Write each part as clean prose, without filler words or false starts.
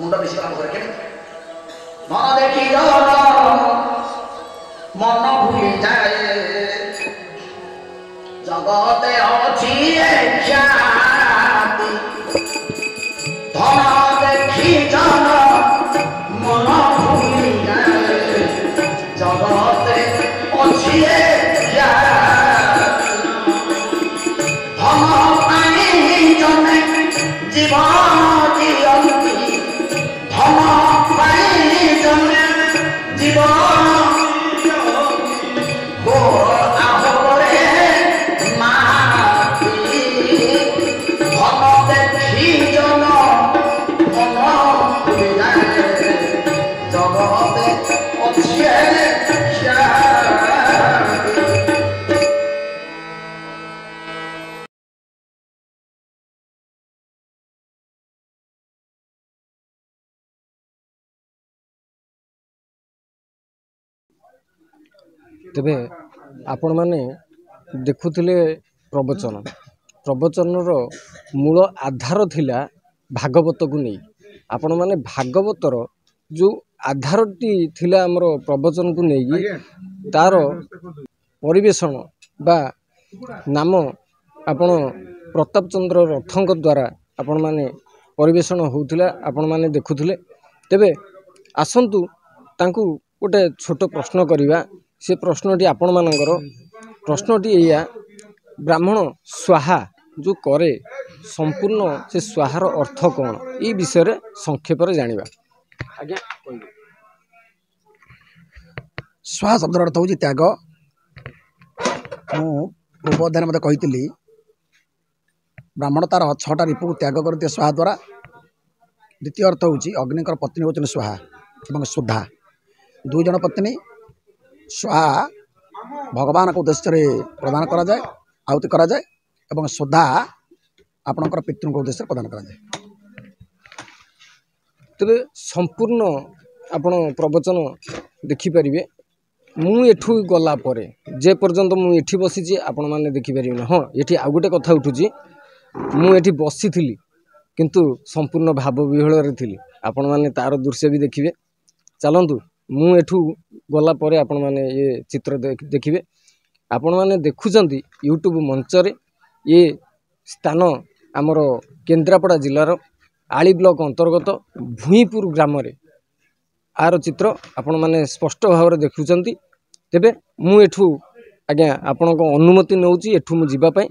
मुंड बेसी काम करे के मन देखी मन भूली जाए जगते अछि ख्याति धन देखी जन मन भूली जाए जगते अछि धन पाई जने जीवन जीवंती धन पाई जने जीवन तेबे आपण माने देखुथिले प्रवचन प्रवचनर मूल आधार थिला भागवत को नहीं आपण माने भागवतर जो आधारटी थिला हमर प्रवचन को नहीं तार परिवेषण बा नाम आपण प्रताप चंद्र रथंक द्वारा आपण माने परिवेषण होउथिला आपण माने देखुथिले तेबे आसंतु तांकु गोटे छोट प्रश्न करिवा से प्रश्नटी आपण मानकर प्रश्नटी या ब्राह्मण स्वाहा जो करे संपूर्ण से स्वाहार अर्थ कौन ये विषय रे संक्षेप रे जानिबा आज्ञा स्वाहा शब्द अर्थ होची त्याग मु पूर्व अध्याय मते कहितली ब्राह्मण तार 6टा रिपु त्याग करते स्वाहा द्वारा द्वितीय अर्थ होची अग्निकर पत्नी होचन स्वाहा एवं सुधा दुई जन पत्नी स्वाहा भगवान को उद्देश्य प्रदान करा जाए आहुति करा जाए एवं सुधा आपणकर पितृ को उद्देश्य प्रदान करा जाए तेरे संपूर्ण आपण प्रवचन देखि परिबे मु एठू गला परे जे पर्यंत मु एठी बसी छी आपण माने देखि परिबे हां एठी आ गुटे कथा उठुची मु एठी बसी थिली किंतु संपूर्ण भाव विहळ रे थिली आपण माने तार दृश्य भी देखिबे चलंतु मु एठू गला परे आपण माने ये चित्र देखिबे आपण माने देखुचंती यूट्यूब मंच रे ये स्थान आमर केन्द्रापड़ा जिलार आली ब्लॉक अंतर्गत भूईपुर ग्राम रे आर चित्र आपण माने स्पष्ट भाव रे देखुचंती तेबे मु एठू आज्ञा आपनको अनुमति नउची एठू मु जिबा पई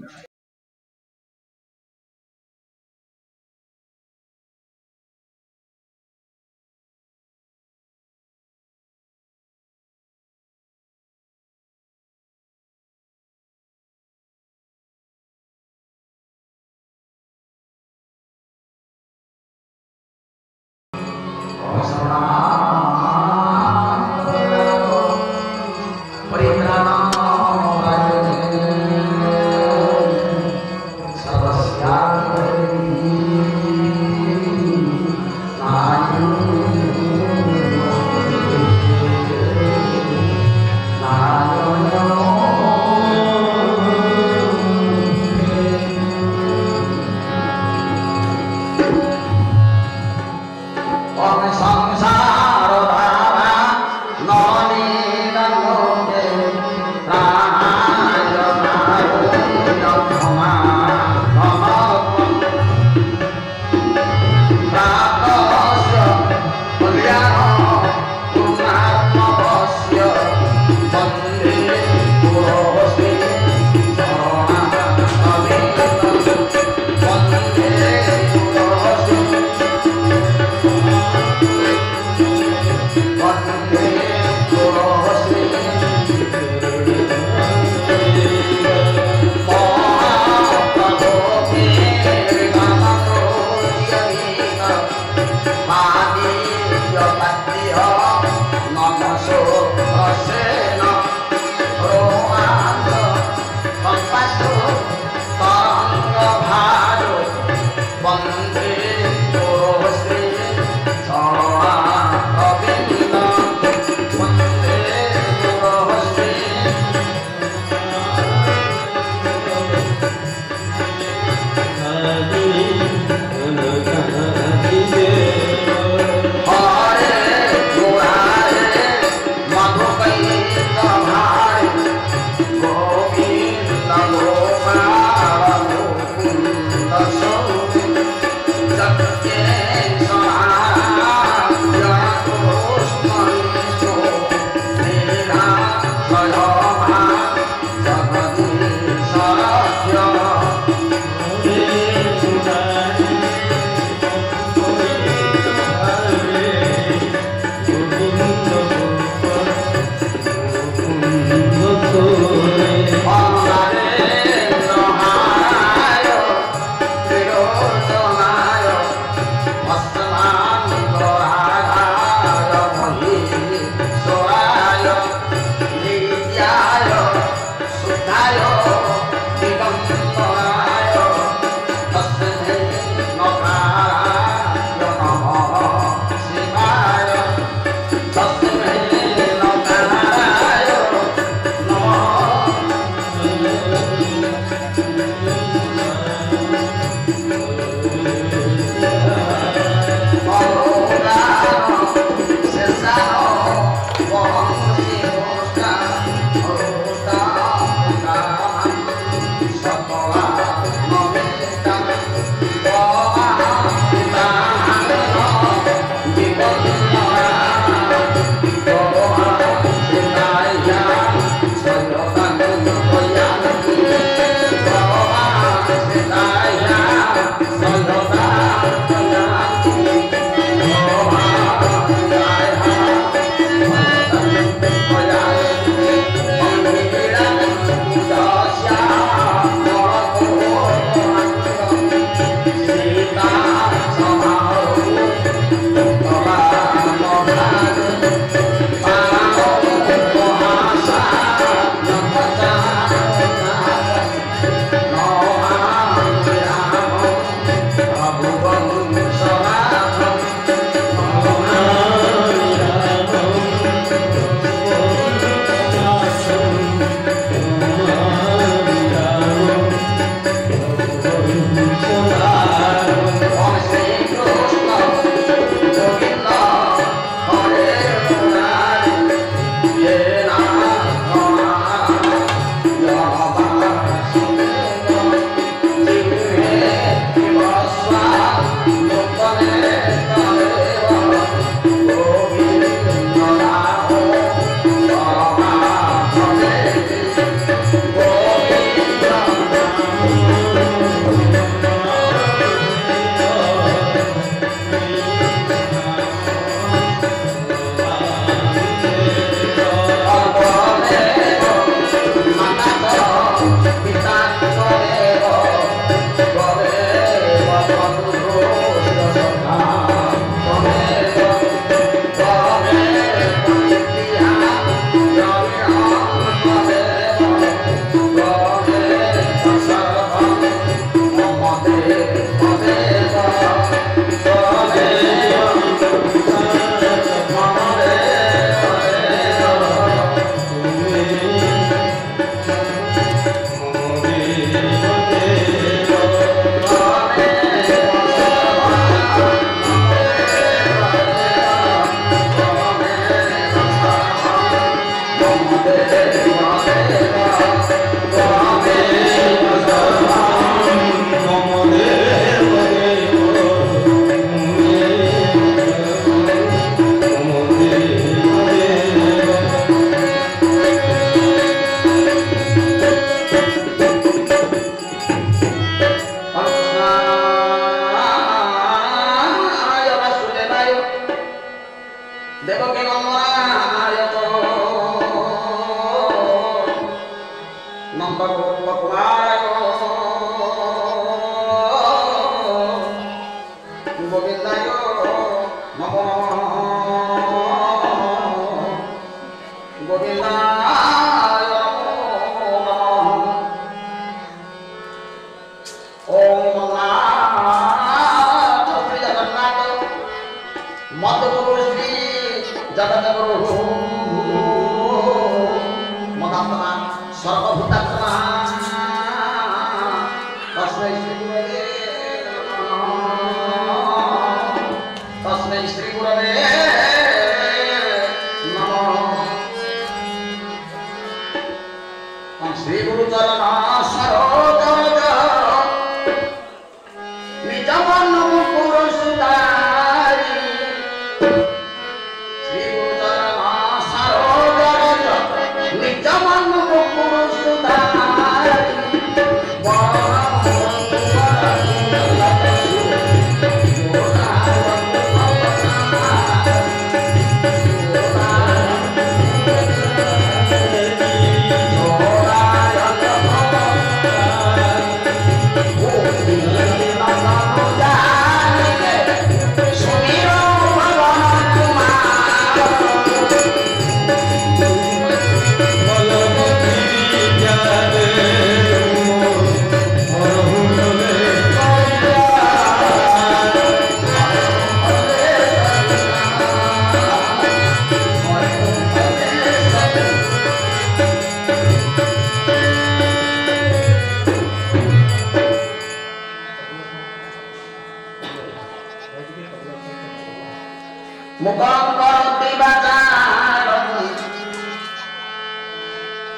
Muka-muka bacaran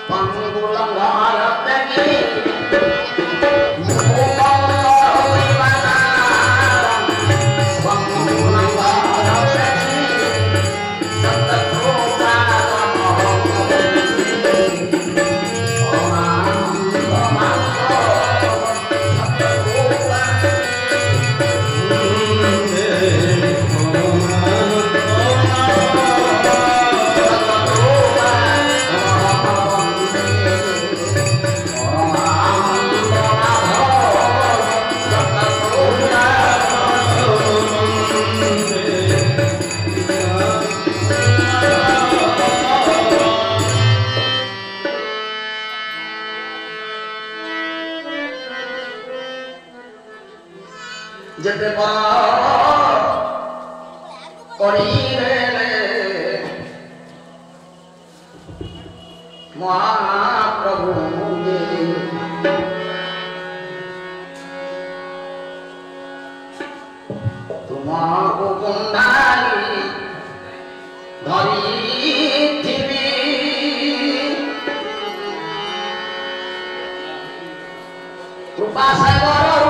Panggulang harap tegi যেতে করিলে মহাপ্রভু তোমার কুন্ডালি ধরিথিবি কৃপা সাগর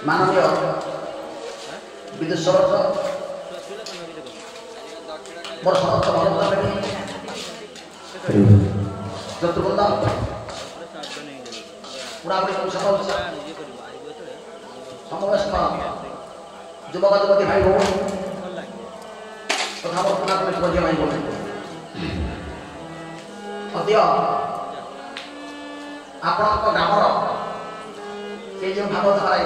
माननीय विदुषर वर्षांत भरता शत्रुबंध पुरापुरी समस्त युवक युवती भाई भौन तथा पुरापुरी भोज भाई भौन अद्य आपण ग्रामर ये जो भागवत कराए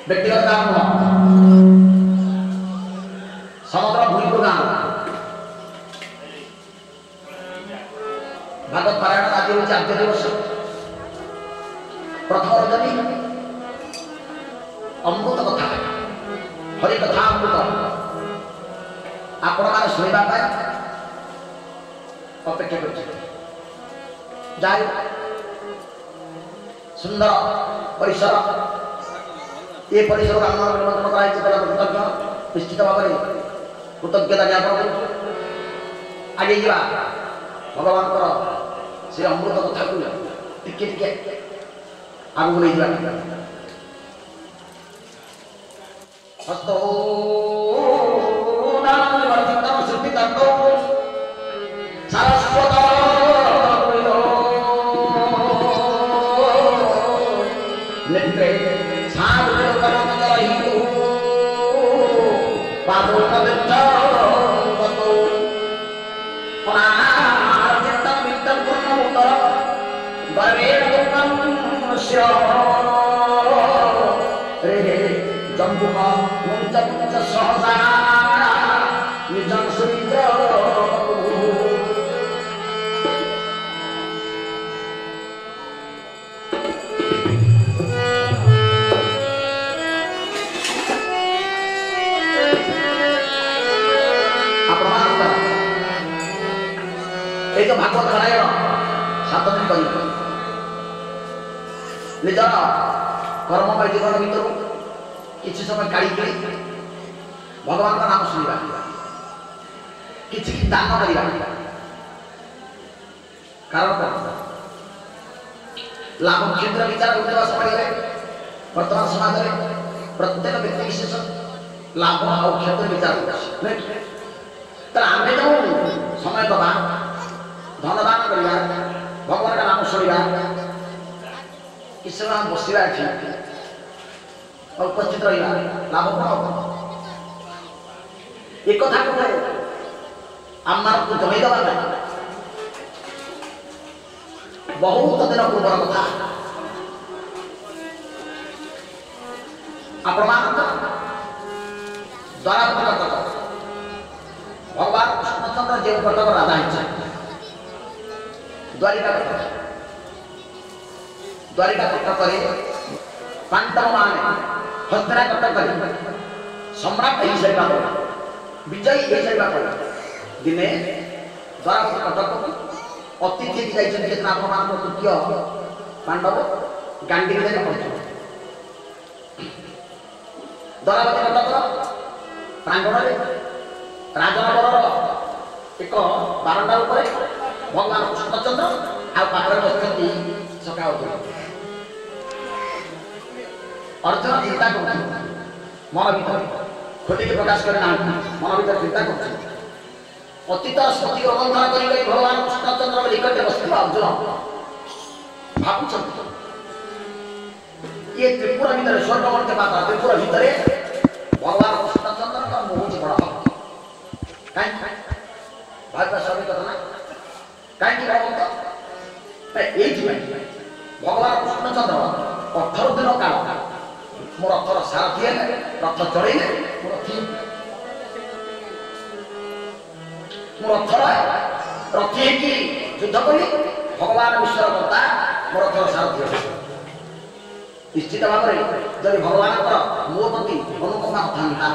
व्यक्तिगत काम समग्र भूमिपुर गाँव भागवत पारायण आज हूँ 4 दिवस प्रथम रजनी अमृत कथा हरि कथा अमृत आपण मैंने शुणा अपेक्षा कर सुंदर परिसर ये परिसर निमंत्रण कराई कृतज्ञ निश्चित भाव में कृतज्ञता ज्ञापन कर आगे जा भगवान श्री अमृत कथा को टिके टिके आगू नहीं जा हस्तो Pablo शिरो रे जम्बुक मुंज मुंज सहसा निजन सुरिन्द्र এই তো ভাগবত রামায়ণ 7 দিন করি ନିଜର କର୍ମମୟ ଜୀବନ ଭିତରୁ କିଛି ସମୟ କାଢ଼ିକି ଭଗବାନଙ୍କ ନାମ ଶୁଣିବା, କିଛି ଦାନ କରିବା। କାରଣ ଲାଭ କ୍ଷେତ୍ର ବିଚାର ହେଉଥିବା ସମୟରେ ବର୍ତ୍ତମାନ ସମାଜରେ ପ୍ରତ୍ୟେକ ବ୍ୟକ୍ତି ବିଶେଷ ଲାଭ ଆଉ କ୍ଷେତ୍ର ବିଚାର କରୁଛି। ତାହେଲେ ଆମେ ଯେଉଁ ସମୟ ଦେବା, ଧନ ଦାନ କରିବା, ଭଗବାନଙ୍କ ନାମ ଶୁଣିବା, କିଛି ସମୟ ବସିବା ଏଠି ଉପସ୍ଥିତ ରହିବା, ଲାଭ କ'ଣ ହବ? ଏ କଥାକୁ ଆମମାନଙ୍କୁ ଜଣେଇଦେବା ପାଇଁ ବହୁତ ଦିନ ପୂର୍ବର କଥା। ଆପଣମାନଙ୍କ ଦ୍ୱାରାବତୀ କଟକ ଭଗବାନ କୃଷ୍ଣଚନ୍ଦ୍ର ଯେଉଁ କଟକ ରାଜା ହେଇଛନ୍ତି, ଦ୍ୱାରିକା କଟକ, ଦ୍ୱାରିକା କଟକରେ ପାଣ୍ଡବମାନେ ହସ୍ତିନା କଟକରେ ସମ୍ରାଟ ହେଇସାରିବା ପରେ, ବିଜୟୀ ହେଇସାରିବା ପରେ ଦିନେ ଦ୍ୱାରକା କଟକକୁ ଅତିଥି ଯାଇଛନ୍ତି। ଯେତେବେଳେ ଆପଣମାନଙ୍କ ତୃତୀୟ ପାଣ୍ଡବ ଗାଣ୍ଡିରେ ଯାଇ ପହଞ୍ଚିଛନ୍ତି ଦ୍ୱାରାବତୀ କଟକର ପ୍ରାଙ୍ଗଣରେ ରାଜନଗରର ଏକ ବାରଣ୍ଡା ଉପରେ ଭଗବାନ କୃଷ୍ଣଚନ୍ଦ୍ର ଆଉ ପାଖରେ ବସିଛନ୍ତି ସଖା ଅର୍ଜୁନ। ଅର୍ଜୁନ ଚିନ୍ତା କରୁଛନ୍ତି ମନ ଭିତରେ, ଖୋଲିକି ପ୍ରକାଶ କରି ନାହାନ୍ତି, ମନ ଭିତରେ ଚିନ୍ତା କରୁଛନ୍ତି। ଅତୀତ ସ୍ମୃତି ରୋମନ୍ଥନ କରି ଭଗବାନ କୃଷ୍ଣଚନ୍ଦ୍ର ନିକଟରେ ବସିଥିବା ଅର୍ଜୁନ ଭାବୁଛନ୍ତି ଇଏ ତ୍ରିପୁର ଭିତରେ, ସ୍ୱର୍ଗମର୍ତ୍ତ୍ୟ ପାତାଳ ତ୍ରିପୁର ଭିତରେ ଭଗବାନ କୃଷ୍ଣଚନ୍ଦ୍ରଙ୍କ ମୁଁ ହେଉଛି ବଡ଼ ଭକ୍ତ। କାହିଁକି ଭାବିବା ସ୍ୱାଭାବିକ କଥା ନା? କାହିଁକି ଭଗବନ୍ତ? ଏଇଥିପାଇଁ ଭଗବାନ କୃଷ୍ଣଚନ୍ଦ୍ର 18 ଦିନ କାଳ ମୋ ରଥର ସାରଥି ହେଲେ, ରଥ ଚଢ଼େଇଲେ, ମୋ ରଥର ରଥି ହେଇକି ଯୁଦ୍ଧ କରି ଭଗବାନ ବିଶ୍ୱର କର୍ତ୍ତା ମୋ ରଥର ସାରଥି ହେଲେ। ନିଶ୍ଚିତ ଭାବରେ ଯଦି ଭଗବାନଙ୍କର ମୋ ପ୍ରତି ଅନୁକମ୍ପା ନଥାନ୍ତା,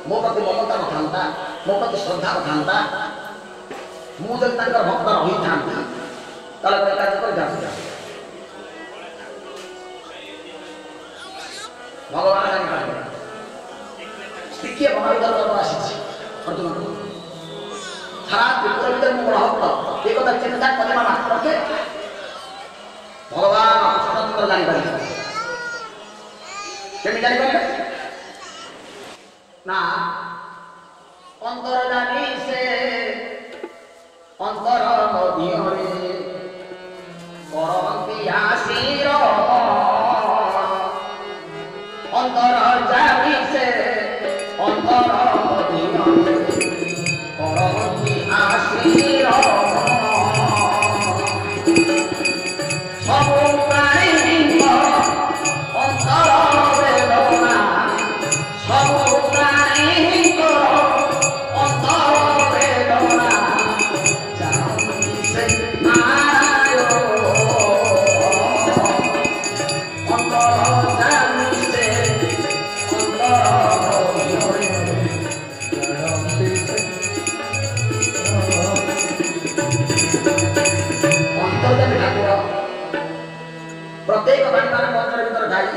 ମୋ ପ୍ରତି ମମତା ନଥାନ୍ତା, ମୋ ପ୍ରତି ଶ୍ରଦ୍ଧା ନଥାନ୍ତା, ମୁଁ ଯଦି ତାଙ୍କର ଭକ୍ତ ରହିଥାନ୍ତି ତାହେଲେ ଗୋଟେ କାର୍ଯ୍ୟ କରିଥାନ୍ତି। ଭଗବାନ ଜାଣିପାରିବେ ଟିକିଏ ମନ ଭିତରେ ଆସିଛି ଅର୍ଜୁନକୁ, ସାରା ତ୍ରିପୁର ଭିତରେ ମୁଁ ବଡ଼ ଭକ୍ତ, ଏ କଥା ଚିନ୍ତା କରିବା ମାତ୍ରକେ ଭଗବାନ କୃଷ୍ଣଚନ୍ଦ୍ର ଜାଣିପାରିବେ। କେମିତି ଜାଣିପାରିବେ ନା? ଅନ୍ତର ଜାଣି ସେ ଅନ୍ତର ମଧ୍ୟରେ କରନ୍ତି ଆସିର, ଅନ୍ତର ଜାଣି ସେ ଅନ୍ତର ମଧ୍ୟରେ କରନ୍ତି ଆସିର। ସବୁ ପ୍ରାଣୀଙ୍କ ଅନ୍ତର ବେଦନା, ସବୁ ପ୍ରାଣୀଙ୍କ ଅନ୍ତର ବେଦନା ଜାଣନ୍ତି ସେ ନାରାୟଣ। ଅନ୍ତର ଜାଣି ସେ ଅନ୍ତର ମଧ୍ୟରେ ଜାଣନ୍ତି ସେ ଅନ୍ତର୍ଯାମୀ ଠାକୁର ପ୍ରତ୍ୟେକ ଭାଣ୍ଡାର ମନ୍ଦିର ଭିତରେ ଯାଇ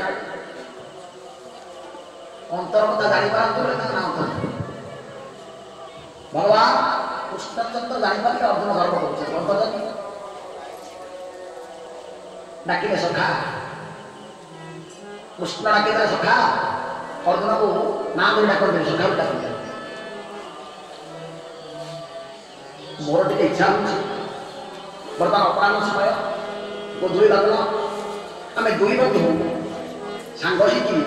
ଅନ୍ତର କଥା ଜାଣିପାରନ୍ତି ବୋଲି ତାଙ୍କ ନାମ ଥାଏ। ଭଗବାନ କୃଷ୍ଣଚନ୍ଦ୍ର ଜାଣିପାରିଲେ ଅର୍ଜୁନ ଗର୍ବ କରୁଛନ୍ତି। ଅନ୍ତର୍ଯାମୀ ଡାକିଲେ ସଖା, କୃଷ୍ଣ ଡାକିଲେ ସଖା, ଅର୍ଜୁନକୁ ନାଁ ଧରି ଡାକନ୍ତି, ସଖା ବି ଡାକନ୍ତି। ମୋର ଟିକେ ଇଚ୍ଛା ହେଉଛି ବର୍ତ୍ତମାନ ଅପରାହ୍ନ ସମୟ, ଗୋଧୂଳି ଲଗ୍ନ, ଆମେ ଦୁଇ ବନ୍ଧୁ ସାଙ୍ଗ ହେଇକି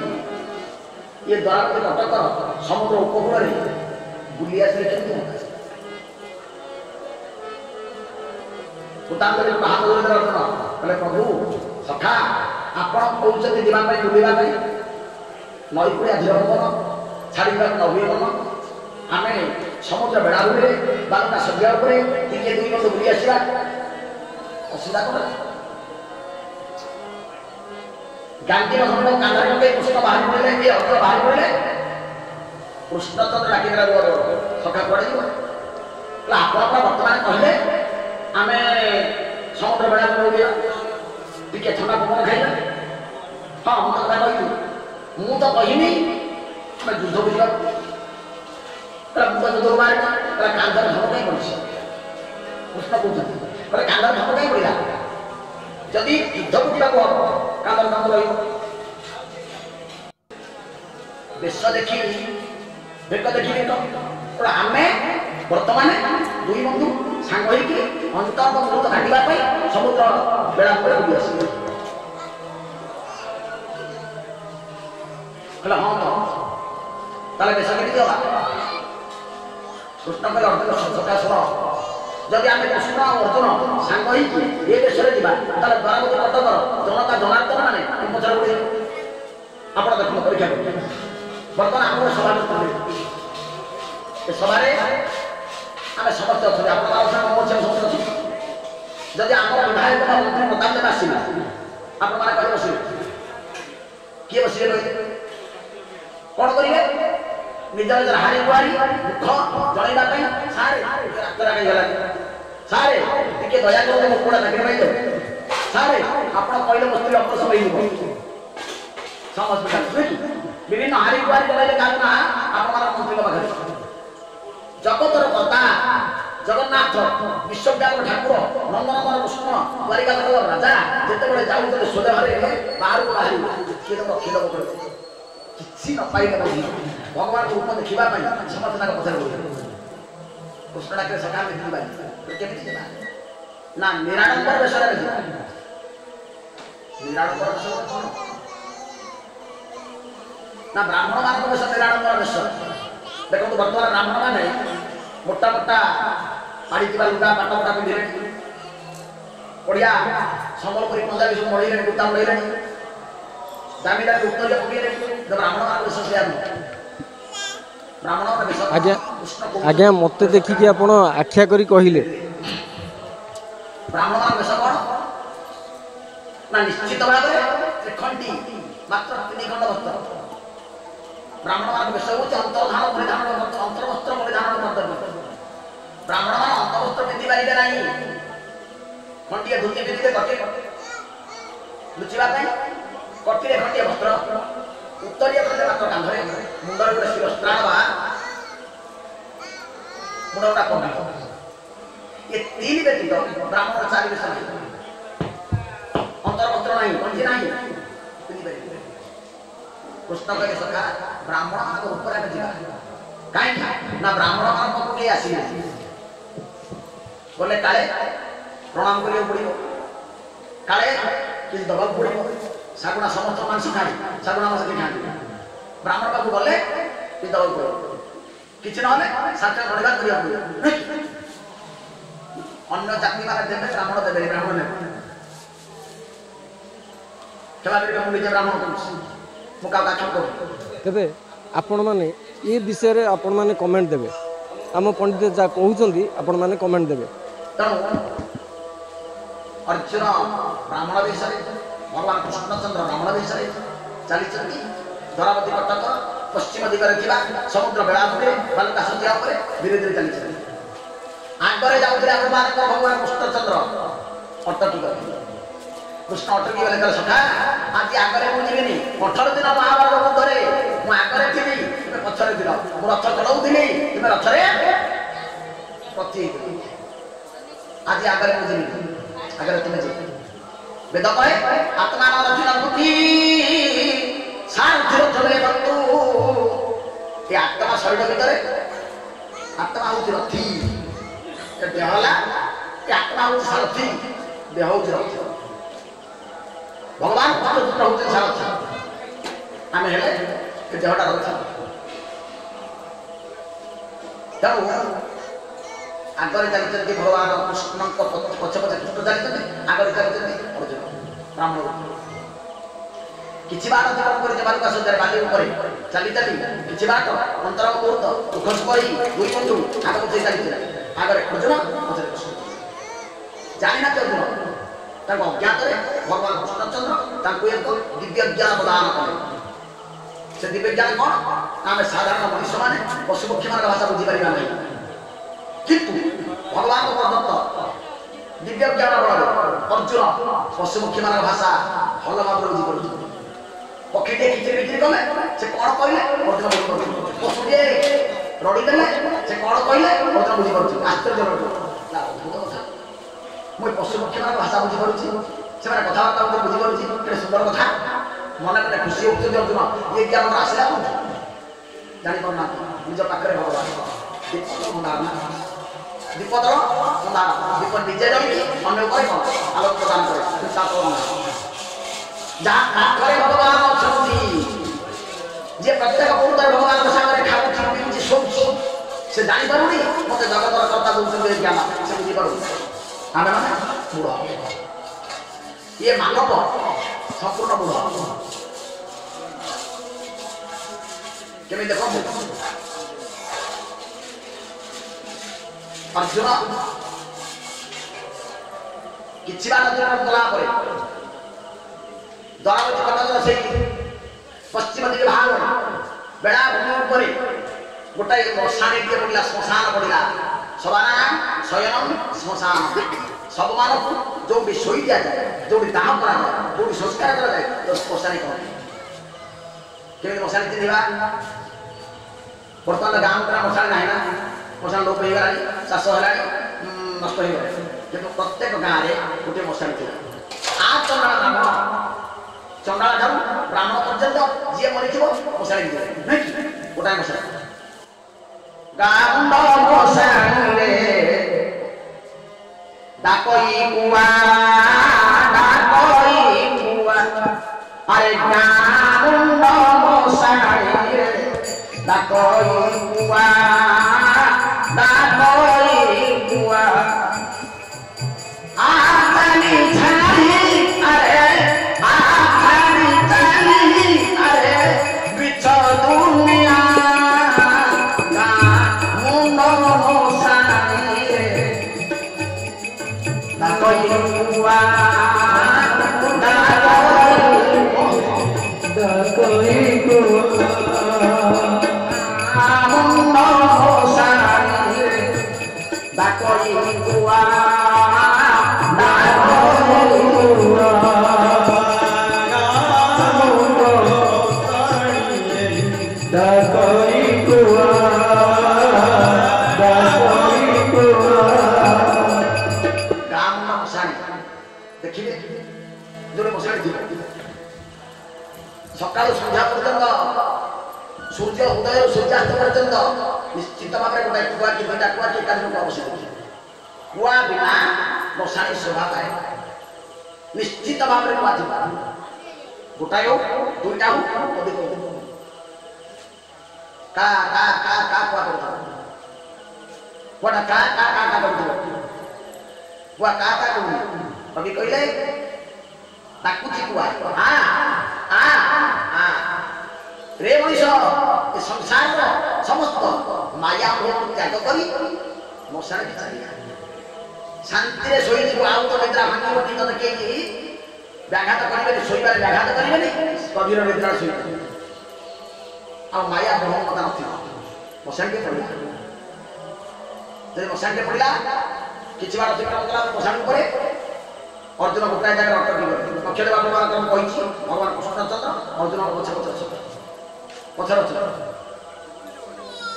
ଏ ଦ୍ୱାରାବତୀ କଟକର ସମୁଦ୍ର ଉପକୂଳରେ ବୁଲି ଆସିଲେ କେମିତି ହୁଅନ୍ତା? ହାତ ଧରିଲେ ଅର୍ଜୁନ କହିଲେ, ପ୍ରଭୁ ସଖା ଆପଣ କହୁଛନ୍ତି ଯିବା ପାଇଁ ବୁଲିବା ପାଇଁ ନଈ କୂଳିଆ ଝିଅ ମନ ଛାଡ଼ିବାକୁ ନହୁଏ ମନ ଆମେ ସମୁଦ୍ର ବେଳାଭୂମିରେ ବାଲୁକା ସନ୍ଧ୍ୟା ଉପରେ ଟିକେ ଦୁଇ ବର୍ଷ ବୁଲି ଆସିବା ଅସୁବିଧା କଣ ଗାନ୍ଧୀର ଧର୍ମ କାନ୍ଧରେ ପକେଇ କୃଷ୍ଣ ବାହାରି ପଡ଼ିଲେ ଏ ଅର୍ଥ ବାହାରି ପଡ଼ିଲେ କୃଷ୍ଣଚନ୍ଦ୍ର ଡାକିଦେଲା ସଖା କୁଆଡ଼େ ଯିବ ଆପଣ ବର୍ତ୍ତମାନ କହିଲେ ଆମେ ସମୁଦ୍ର ବେଳାଭୂମି ବୁଲିବା ଟିକେ ଥଣ୍ଡା ପବନ ଖାଇବା ହଁ ମୁଁ ତ କଥା କହିଲି ମୁଁ ତ କହିନି ଆମେ ଯୁଦ୍ଧ ବୁଝିବାକୁ ମୁଁ ତ ଯୁଦ୍ଧ ବାହାରିବ କାନ୍ଧରେ ଧର୍ମ କାହିଁ ପଡ଼ିଛି କୃଷ୍ଣ କହୁଛନ୍ତି କହିଲେ କାନ୍ଧରେ ଧର୍ମ କାହିଁ ପଡ଼ିଲା ଯଦି ଯୁଦ୍ଧ ବୁଝିବାକୁ ହବ କାନ୍ଧରେ ଧର୍ମ ରହିବ ବେଶ ଦେଖି ବେକ ଦେଖି ବେକ ଆମେ ବର୍ତ୍ତମାନ ଦୁଇ ବନ୍ଧୁ ସାଙ୍ଗ ହେଇକି ଅନ୍ତର୍ଗତ କାଟିବା ପାଇଁ ସମୁଦ୍ର ବେଳାଭୂମିରେ ବୁଲି ଆସିବେ କହିଲେ ହଁ ତ ତାହେଲେ ବେଶ କେମିତି ହବା କୃଷ୍ଣ କହିଲେ ଅର୍ଜୁନ ସକାଶୁର ଯଦି ଆମେ କୃଷ୍ଣ ଆଉ ଅର୍ଜୁନ ସାଙ୍ଗ ହେଇକି ଏ ଦେଶରେ ଯିବା ତାହେଲେ ଦ୍ୱାରବତୀ କଟକର ଜନତା ଜନାର୍ଦ୍ଦନ ମାନେ ପଛରେ ପଡ଼ିବେ ଆପଣ ଦେଖନ୍ତୁ ପରୀକ୍ଷା କରିବେ ବର୍ତ୍ତମାନ ଆମର ସଭା ଏ ସଭାରେ ଆମେ ସମସ୍ତେ ଅଛନ୍ତି ଆପଣଙ୍କ ସମସ୍ତେ ଅଛନ୍ତି ଯଦି ଆମର ବିଧାୟକ ବା ମନ୍ତ୍ରୀ ପ୍ରତାପ ଦେବ ଆସିଲା ଆପଣମାନେ କହିଲେ ବସିବେ କିଏ ବସିବେ କହିଲେ କ'ଣ କରିବେ ନିଜ ନିଜର ହାରି ବୁହାରି ଦୁଃଖ ଜଣାଇବା ପାଇଁ ସାରେ ରାସ୍ତାରେ ହେଇଗଲା ସାରେ ଟିକେ ଦୟା କରନ୍ତୁ ମୋ ପୁରା ଚାକିରି ପାଇଯାଉ ସାରେ ଆପଣ କହିଲେ ମୋ ସ୍ତ୍ରୀ ଅପରେସନ୍ ହେଇଯିବ ହସ୍ପିଟାଲ ବିଭିନ୍ନ ହାରି ବୁହାରି ଜଣାଇଲେ କାରଣ ଆପଣମାନଙ୍କ ମନ୍ତ୍ରୀଙ୍କ ପାଖରେ ଜଗତର କର୍ତ୍ତା ଜଗନ୍ନାଥ ବିଶ୍ୱବ୍ୟାପର ଠାକୁର ନନ୍ଦନନ୍ଦନ କୃଷ୍ଣ ଦ୍ୱାରିକାଧର ରାଜା ଯେତେବେଳେ ଯାଉଥିଲେ ସ୍ୱଦେହରେ ବାହାରକୁ ବାହାରିବେ କିଏ ତାକୁ ରଖିଦେବ କିଛି ନ ପାଇଲେ ମଧ୍ୟ ଭଗବାନଙ୍କ ରୂପ ଦେଖିବା ପାଇଁ ସମସ୍ତେ ତାଙ୍କ ପଛରେ ରହୁଥିଲେ କୃଷ୍ଣ ଡାକିଲେ ସକାଳେ ଯିବା କେମିତି ଯିବା ନା ନିରାଡମ୍ବର ବେଶରେ ଯିବା ନିରାଡମ୍ବର ବେଶ କ'ଣ ନା ବ୍ରାହ୍ମଣମାନଙ୍କ ବେଶ ନିରାଡମ୍ବର ବେଶ ଦେଖନ୍ତୁ ବର୍ତ୍ତମାନ ବ୍ରାହ୍ମଣମାନେ ମୋଟା ମୋଟା ପାଡ଼ିଥିବା ଲୁଗା ପାଟ ମୋଟା ପିନ୍ଧିଲେଣି ଓଡ଼ିଆ ସମ୍ବଲପୁରୀ ପଞ୍ଜାବୀ ସବୁ ମଡ଼େଇଲେଣି କୁର୍ତ୍ତା ମଡ଼େଇଲେଣି ଦାମିଦାର ଉତ୍ତରୀୟ ପକେଇଲେଣି ବ୍ରାହ୍ମଣମାନଙ୍କ ବେଶ ସେୟା ନୁହେଁ ବ୍ରାହ୍ମଣଙ୍କ ବେଶ ଆଜ୍ଞା ମୋତେ ଦେଖିକି ଆପଣ ଆଖ୍ୟା କରି କହିଲେ ବ୍ରାହ୍ମଣମାନଙ୍କ ବେଶ କ'ଣ ନା ନିଶ୍ଚିତ ଭାବରେ ତ୍ରିଖଣ୍ଡି ମାତ୍ର 3 ଖଣ୍ଡ ବସ୍ତ୍ର ବ୍ରାହ୍ମଣମାନଙ୍କ ବେଶ ହେଉଛି ଅନ୍ତର୍ଧାନ ପରିଧାନ ଅନ୍ତର୍ବସ୍ତ୍ର ପରିଧାନ କର୍ତ୍ତବ୍ୟ ବ୍ରାହ୍ମଣମାନେ ଅନ୍ତର୍ବସ୍ତ୍ର ପିନ୍ଧି ପାରିବେ ନାହିଁ ଖଣ୍ଡିଏ ଧୋତି ପିନ୍ଧିବେ କଟିଏ ଲୁଚିବା ପାଇଁ କଟିରେ ଖଣ୍ଡିଏ ବସ୍ତ୍ର ଉତ୍ତରୀୟ ଖଣ୍ଡେ ମାତ୍ର କାନ୍ଧରେ ମୁଣ୍ଡରେ ଗୋଟେ ଶିରସ୍ତ୍ରାଣ ବା ମୁଣ୍ଡ ଗୋଟା ପଣ୍ଡା ଏ 3 ବ୍ୟତୀତ ବ୍ରାହ୍ମଣ 4 ବେଶ ନାହିଁ ଅନ୍ତର୍ବସ୍ତ୍ର ନାହିଁ ଗଞ୍ଜି ନାହିଁ ପିନ୍ଧିପାରିବେ କୃଷ୍ଣ କହିଲେ ସଖା ବ୍ରାହ୍ମଣମାନଙ୍କ ଉପରେ ଆମେ ଯିବା କାହିଁକି ନା ବ୍ରାହ୍ମଣମାନଙ୍କ ପାଖକୁ କେହି ଆସିନାହାନ୍ତି ଗଲେ କାଳେ ପ୍ରଣାମ କରିବାକୁ ପଡ଼ିବ କାଳେ କିଛି ଦେବାକୁ ପଡ଼ିବ ଶାଗୁଣା ସମସ୍ତ ମାଂସ ଖାଏ ଶାଗୁଣା ମାଂସ ଖାଆନ୍ତି ବ୍ରାହ୍ମଣ ପାଖକୁ ଗଲେ କିଛି ଦେବାକୁ ପଡ଼ିବ କିଛି ନହେଲେ ସାତ ଧରିବା କରିବାକୁ ପଡ଼ିବ ଅନ୍ୟ ଜାତିମାନେ ଦେବେ ବ୍ରାହ୍ମଣ ଦେବେନି ବ୍ରାହ୍ମଣ ନେବେ କ୍ଷମା କରିବେ ମୁଁ ନିଜେ ବ୍ରାହ୍ମଣ କରୁଛି ମୁଁ କାହାକୁ ଆକ୍ଷେପ କରୁଛି ତେବେ ଆପଣମାନେ ଏ ବିଷୟରେ ଆପଣମାନେ କମେଣ୍ଟ ଦେବେ ଆମ ପଣ୍ଡିତ ଯାହା କହୁଛନ୍ତି ଆପଣମାନେ କମେଣ୍ଟ ଦେବେ ତେଣୁ ଅର୍ଜୁନ ବ୍ରାହ୍ମଣ ବେଶରେ ଭଗବାନ କୃଷ୍ଣଚନ୍ଦ୍ର ବ୍ରାହ୍ମଣ ବେଶରେ ଚାଲିଛନ୍ତି ଦ୍ୱାରବତୀ କଟକ ପଶ୍ଚିମ ଦିଗରେ ଥିବା ସମୁଦ୍ର ବେଳାଭୂମିରେ ବାଲୁକା ସନ୍ଧ୍ୟା ଉପରେ ଧୀରେ ଧୀରେ ଚାଲିଛନ୍ତି ଆଗରେ ଯାଉଥିଲେ ଆପଣମାନଙ୍କର ଭଗବାନ କୃଷ୍ଣଚନ୍ଦ୍ର ଅଟକି ଗଲେ କୃଷ୍ଣ ଅଟକି ଗଲେ କହିଲେ ସଖା ଆଜି ଆଗରେ ମୁଁ ଯିବିନି 18 ଦିନ ମହାଭାରତ ଯୁଦ୍ଧରେ ମୁଁ ଆଗରେ ଥିଲି ତୁମେ ପଛରେ ଥିଲ ମୁଁ ରଥ ଚଳାଉଥିଲି ତୁମେ ରଥରେ ପତି ହେଇଥିଲି ଆଜି ଆଗରେ ମୁଁ ଯିବିନି ଆଗରେ ତୁମେ ଯିବ ବେଦ କହେ ଆତ୍ମାନ ରଥିନ ବୁଦ୍ଧି ସାରଥିର ଚଳେ ବନ୍ଧୁ ଏ ଆତ୍ମା ଶରୀର ଭିତରେ ଆତ୍ମା ହେଉଛି ରଥି ଦେହ ହେଲା ଏ ଆତ୍ମା ହେଉଛି ସାରଥି ଦେହ ହେଉଛି ରଥ ଭଗବାନ କୃଷ୍ଣ ହେଉଛନ୍ତି ସାରଥି ଆମେ ହେଲେ ଏ ଦେହଟା ରଥ ତେଣୁ ଆଗରେ ଚାଲିଛନ୍ତି ଭଗବାନ କୃଷ୍ଣଙ୍କ ପଛେ ପଛେ କୃଷ୍ଣ ଚାଲିଛନ୍ତି ଆଗରେ ଚାଲିଛନ୍ତି ଅର୍ଜୁନ ବ୍ରାହ୍ମଣ କିଛି ବାଟ ଅତିକ୍ରମ କରି ଯିବାକୁ ଆସନ୍ତାରେ ବାଲି ଉପରେ ଚାଲି ଚାଲି କିଛି ବାଟ ଅନ୍ତର ମୁହୂର୍ତ୍ତ ଦୁଃଖ ସୁଖ ହୋଇ ଦୁଇ ବନ୍ଧୁ ଆଗ ପଛେଇ ଚାଲିଥିଲା। ଆଗରେ ଅର୍ଜୁନ ପଛରେ କୃଷ୍ଣ। ଜାଣିନାହାନ୍ତି ଅର୍ଜୁନ ତାଙ୍କ ଅଜ୍ଞାତରେ ଭଗବାନ କୃଷ୍ଣଚନ୍ଦ୍ର ତାଙ୍କୁ ଏକ ଦିବ୍ୟ ଜ୍ଞାନ ପ୍ରଦାନ କଲେ। ସେ ଦିବ୍ୟ ଜ୍ଞାନ କ'ଣ? ଆମେ ସାଧାରଣ ମଣିଷମାନେ ପଶୁପକ୍ଷୀମାନଙ୍କ ଭାଷା ବୁଝିପାରିବା ନାହିଁ, କିନ୍ତୁ ଭଗବାନଙ୍କ ପ୍ରଦତ୍ତ ଦିବ୍ୟ ଜ୍ଞାନ ବଳରେ ଅର୍ଜୁନ ପଶୁପକ୍ଷୀମାନଙ୍କ ଭାଷା ଭଲ ଭାବରେ ବୁଝିପାରୁଛନ୍ତି। ପକ୍ଷୀଟିଏ କିଚିରି ବିଚିରି କଲେ ସେ କ'ଣ କହିଲେ ଅର୍ଜୁନ ବୁଝିପାରୁଛନ୍ତି। ପଶୁଟିଏ ରଡ଼ିଦେଲେ ସେ କ'ଣ କହିଲେ ଅର୍ଜୁନ ବୁଝିପାରୁଛନ୍ତି। ଆଶ୍ଚର୍ଯ୍ୟ ଅଦ୍ଭୁତ କଥା। ମୁଁ ପଶୁପକ୍ଷୀମାନଙ୍କ ଭାଷା ବୁଝିପାରୁଛି, ସେମାନେ କଥାବାର୍ତ୍ତା ମଧ୍ୟ ବୁଝିପାରୁଛି। କେତେ ସୁନ୍ଦର କଥା। ମନେ ମନେ ଖୁସି ହେଉଛନ୍ତି ଅର୍ଜୁନ। ଇଏ ଜ୍ଞାନ ଆସିଲା କୋଉଠୁ ଜାଣିପାରୁନାହାନ୍ତି। ନିଜ ପାଖରେ ଭଗବାନ ଦୀପ ଦଳ ଦୀପ ନିଜେ ଜଳିକି ଅନ୍ୟ ଉପରେ କ'ଣ ଆଲୋକ ପ୍ରଦାନ କରେ। ଯାହା ପାଖରେ ଭଗବାନ ଅଛନ୍ତି, ଯିଏ ପ୍ରତ୍ୟେକ ମୁହୂର୍ତ୍ତରେ ଭଗବାନଙ୍କ ସାଙ୍ଗରେ ଖାଉଛି ପିଉଛି ଶୋଉଛି, ସେ ଜାଣିପାରୁନି ମୋତେ ଜଗତର କର୍ତ୍ତା ଦଉଛନ୍ତି ଏ ଜ୍ଞାନ, ସେ ବୁଝିପାରୁନି। ଆମେ ମାନେ ମୂଢ଼, ଇଏ ମାନବ ସମ୍ପୂର୍ଣ୍ଣ ମୂଢ଼। କେମିତି ଦେଖନ୍ତୁ ଅର୍ଜୁନ କିଛି ବାଟ ଗଲା ପରେ ଦ୍ୱାରବତୀ ପର୍ବତର ସେଇ ପଶ୍ଚିମ ଦିଗ ଭାଗରେ ବେଳାଭୂମି ଉପରେ ଗୋଟାଏ ମଶାଣିଟିଏ ପଡ଼ିଲା, ଶ୍ମଶାନ ପଡ଼ିଲା। ସବାନା ଶୟନମ୍ ଶ୍ମଶାନ। ସବୁମାନଙ୍କୁ ଯୋଉଠି ଶୋଇ ଦିଆଯାଏ, ଯୋଉଠି ଦାହ କରାଯାଏ, ଯୋଉଠି ସଂସ୍କାର କରାଯାଏ, ମଶାଣି କହନ୍ତି। କେମିତି ମଶାଣି ଚିହ୍ନିବା? ବର୍ତ୍ତମାନ ଗାଁ ଉପରେ ମଶାଣି ନାହିଁ ନା, ମଶାଣି ଲୋପ ହେଇଗଲାଣି, ଚାଷ ହେଲାଣି, ନଷ୍ଟ ହେଇଗଲାଣି। କିନ୍ତୁ ପ୍ରତ୍ୟେକ ଗାଁରେ ଗୋଟିଏ ମଶାଣି ଥିଲା। ଆ ଚଣ୍ଡାଳ ବ୍ରାହ୍ମଣ, ଚଣ୍ଡାଳ ଠାରୁ ବ୍ରାହ୍ମଣ ପର୍ଯ୍ୟନ୍ତ ଯିଏ ମରିଥିବ ମଶାଣି ଯିବେ, ନୁହେଁ କି? ଗୋଟାଏ ମଶାଣି। ଗାଁ ମୁଣ୍ଡ ମଶାଣିରେ ডাকই কুয়া আরে গামুন্ড মশাই ডাকই কুয়া আখানি ছাই আরে আখানি ছাই আরে বিছ দুনিয়া গামুন্ড মশাই ডাকই কুয়া সকাল সন্ধ্যা পর্যন্ত সূর্য উদয় সূর্যাস্ত পর্যন্ত নিশ্চিত ভাবে গোটাই কুয়া কি দুইটা কুয়া কি একাধিক অবস্থিত। কুয়া বিনা মশাণী শোভা পায় নিশ্চিত ভাবে কুয়া ଥିବ। গোটাই হোক দুইটা হোক ଅଧିକ কা কা কা কা কুয়া କରୁଥିବ। କୁଆଟା କା କା କା କା କରୁଥିବ। କୁଆ କା କା କରୁନି। କବି କହିଲେ ଡାକୁଛି କୁଆ रे मनीष ए संसार समस्त माया मोह त्याग करी मशाणी चलिया शांति रे सोई जीव आउ तो निद्रा भांगी तो के व्याघात करिबे सोईबार व्याघात करिबे कबीर निद्रा सोई आ माया मोह कथा नथि मशाणी के पड़िला जे मशाणी के पड़िला किछि बार अतिक्रम कला मशाणी परे अर्जुन गोटाए जगह अटकी गले अक्षय बाबू मान कहि भगवान कृष्णचंद्र अर्जुन पछ पछर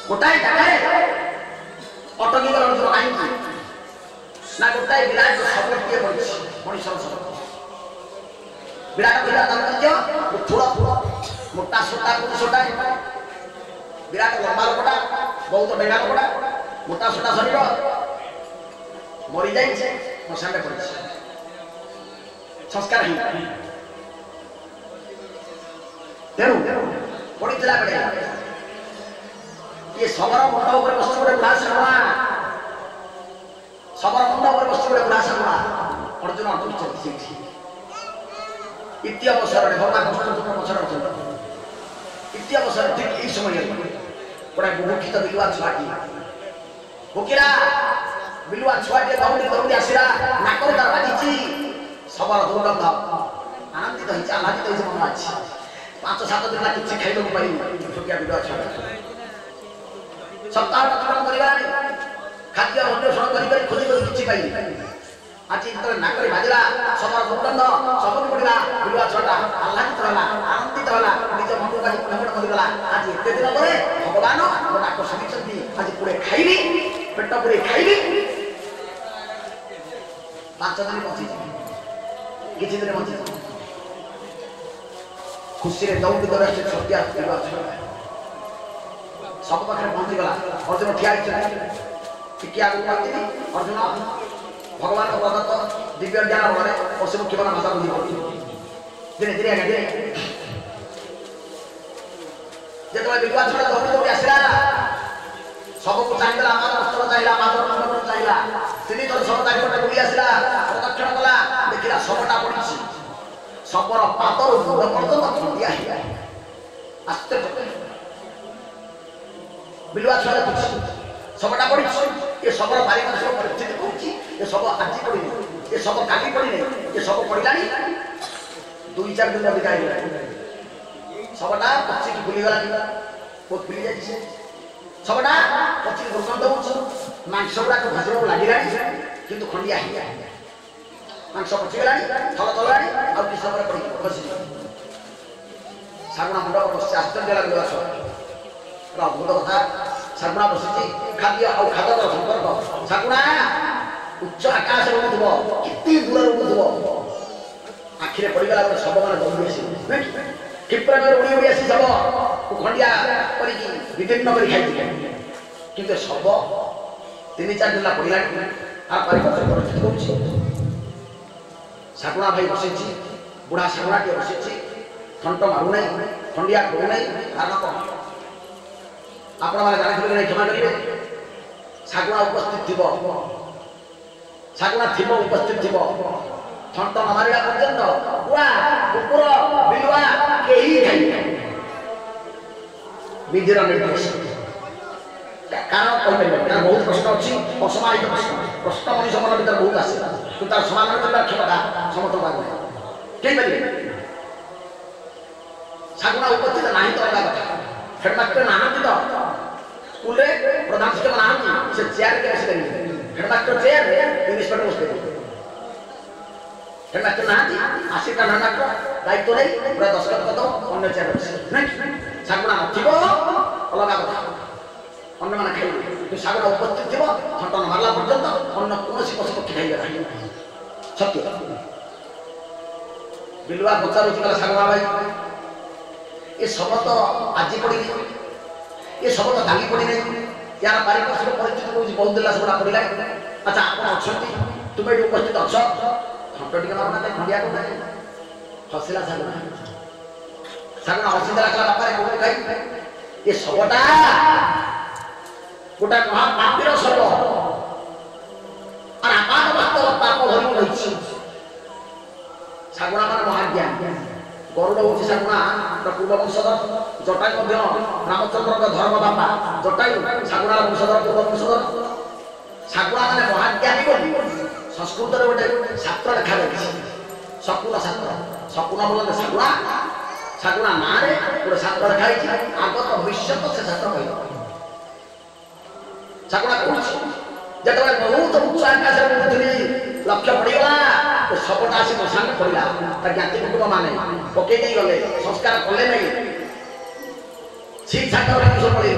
गोटाए जगह अटकी गल अर्जुन कहीं ना गोटाए विराट शब्द किए पड़ी मनुष्य शब्द विराट विराट तात्पर्य थोड़ा थोड़ा मोटा सोटा सोटा विराट लंबा लोकटा बहुत डेगा लोकटा मोटा सोटा शरीर मरी जाइए मशाणे पड़ी संस्कार तेणु पड़ीला बेले ये शबर मुंड उपर बस गोटे बुढ़ा सागुआ शबर मुंड उपर बस गोटे बुढ़ा सागुआ अर्जुन अटुक इति अवसर भगवान कृष्ण पछड़ अछंती इति अवसर ठीक यही समय गोटे बुभुक्षित बिलुआ छुआटी भुकिला बिलुआ छुआटी दौड़ी दौड़ी आसिला नाकर तार बाजिची सबर दुर्गंध आनंदित होइछ आह्लादित होइछ मन अछि 5-7 दिन किछि खाइलो पाइ छोटिया बिलुआ छुआ सप्ताह तक परिवार खाद्य अन्वेषण करी खोजी किछि पाइ आज इतर नाकरी बाजिला सबर दुर्गंध सब पड़िला बिलुआ छुआटा आह्लादित होला आनंदित होला निज मन को प्रकट करिगला आज एते दिन परे भगवान मो नाक समिचंती आज पुरे खाइली पेट पुरे खाइली 5 दिन बची किछि दिन बची खुशी रे दौड़ दौड़ से सत्या बिलुआ छुआ सब पाखे पहुंची गला अर्जुन ठिया टिकिया अर्जुन भगवान प्रदत्त दिव्य ज्ञान बଳରେ पशुमुखी बना भाषा बुझି धीरे धीरे आगे ଯେତେବେଳେ ବିଲୁଆ ଛଡ଼ା ଦୌଡ଼ି ଦୌଡ଼ି ଆସିଲା ସବୁକୁ ଚାହିଁଦେଲା ଆମର ଅସ୍ତ୍ର ଚାହିଁଲା ମାଧବ ମଣ୍ଡଳ ଚାହିଁଲା 3 ଥର ଶବ ଚାରିପଟେ ବୁଲି ଆସିଲା ପ୍ରଦକ୍ଷିଣ କଲା ଦେଖିଲା ଶବଟା ପଡ଼ିଛି ଶବର ପାଦରୁ ମୁଣ୍ଡ ପର୍ଯ୍ୟନ୍ତ ଖଣ୍ଡିଆ ହେଇଗଲା ଆଶ୍ଚର୍ଯ୍ୟ ବିଲୁଆ ଛଡ଼ା ଦେଖୁଛି ଶବଟା ପଡ଼ିଛି ଏ ଶବର ପାରିପାର୍ଶ୍ୱିକ ପରିସ୍ଥିତି କହୁଛି ଏ ଶବ ଆଜି ପଡ଼ିନି ଏ ଶବ କାଲି ପଡ଼ିନି ଏ ଶବ ପଡ଼ିଲାଣି 2-4 ଦିନ ଅଧିକା ହେଇଗଲାଣି सबटा पक्षी की भूली गला बहुत भूली जाई से सबटा पक्षी की दुर्गंध होछ मांस गुडा को भाजरो लागिला किंतु खंडिया ही मांस पक्षी गलानी थल थलानी आ कि सबरे पड़ी बसी सागुणा मुंड बस आश्चर्य लागला छ रा भूत कथा सागुणा बसची खाद्य आ खाद्य संपर्क सागुणा उच्च आकाश रे उठबो किति दूर रे उठबो आखिरे पड़ी गला सब माने दौड़ी आसी क्षिप्र में उड़ी उड़ी आसी सब खंडिया करी विभिन्न करी खाई किंतु सब 3-4 दिन पड़ला आ परिवर्तन परिस्थिति होछि सागुणा भाई बसेछि बुढ़ा सागुणा के बसेछि ठंट मारु नै खंडिया करू नै कारण कोन आपण माने जानि नै क्षमा करिवे सागुणा उपस्थित थिबो सागुणा थिबो उपस्थित थिबो ठंट न मारिया पर्यंत बुआ कुकुर बिलुआ केही खाइ विधिर निर्देश कारण कहबे कारण बहुत प्रश्न अछि असमाहित प्रश्न मनुष्य मन भीतर बहुत आसे तो तार समाधान करबा क्षमता समर्थ बाबू के बलिए सागुणा उपस्थित नाही तो अलग कथा हेडमास्टर नाहंती तो स्कूल रे प्रधान शिक्षक नाहंती से चेयर के बस करी हेडमास्टर चेयर रे इंस्पेक्टर बस करी हेडमास्टर नाहंती आशीर्वाद नाहंती दायित्व नहीं पूरा 10 कदम अन्य चेयर बस नहीं सागुणा नथिबो अलग कथा अन्न माने खाइ तो सागुणा उपस्थित थिबो ठंटन मारला पर्यंत अन्न कोनसी पशु पक्षी खाइ सत्य बिलुआ गोचा रुचि कला सागुणा भाई ये सब तो आज पड़ी ये सब तो दागी पड़ी नहीं यार पारिपार्श्विक परिस्थिति को बहुत दिला सबटा पड़िला अच्छा आप अछंती तुमे जो उपस्थित अछ ठंट टिके मारना ते खंडिया को नहीं हसिला सागुणा हसिला कला बापारे को खाइ ये सबटा गोटा महा पापीर सर्व और आपात वास्तव पाप भरी रहिछि सागुणा मान महाज्ञान गरुड़ होछि सागुणा पूर्व वंशधर जटायु मध्य रामचंद्र धर्म बापा जटायु सागुणा वंशधर पूर्व वंशधर सागुणा माने महाज्ञानी बोली संस्कृत रे गोटे शास्त्र लिखा जाइछि सकुना शास्त्र सकुना बोलते सागुणा सागुणा ना रे गोटे शास्त्र लिखा जाइछि आगत भविष्य से शास्त्र कहै सागुणा कहछि जेतबे बहुत उच्च आकाश रे उठली लक्ष्य पड़ीगला तो सबटा आसी मसान पड़िला ता ज्ञाति कुटुंब माने पके दे गले संस्कार कले नै ठीक ठाक रे किछ पड़ी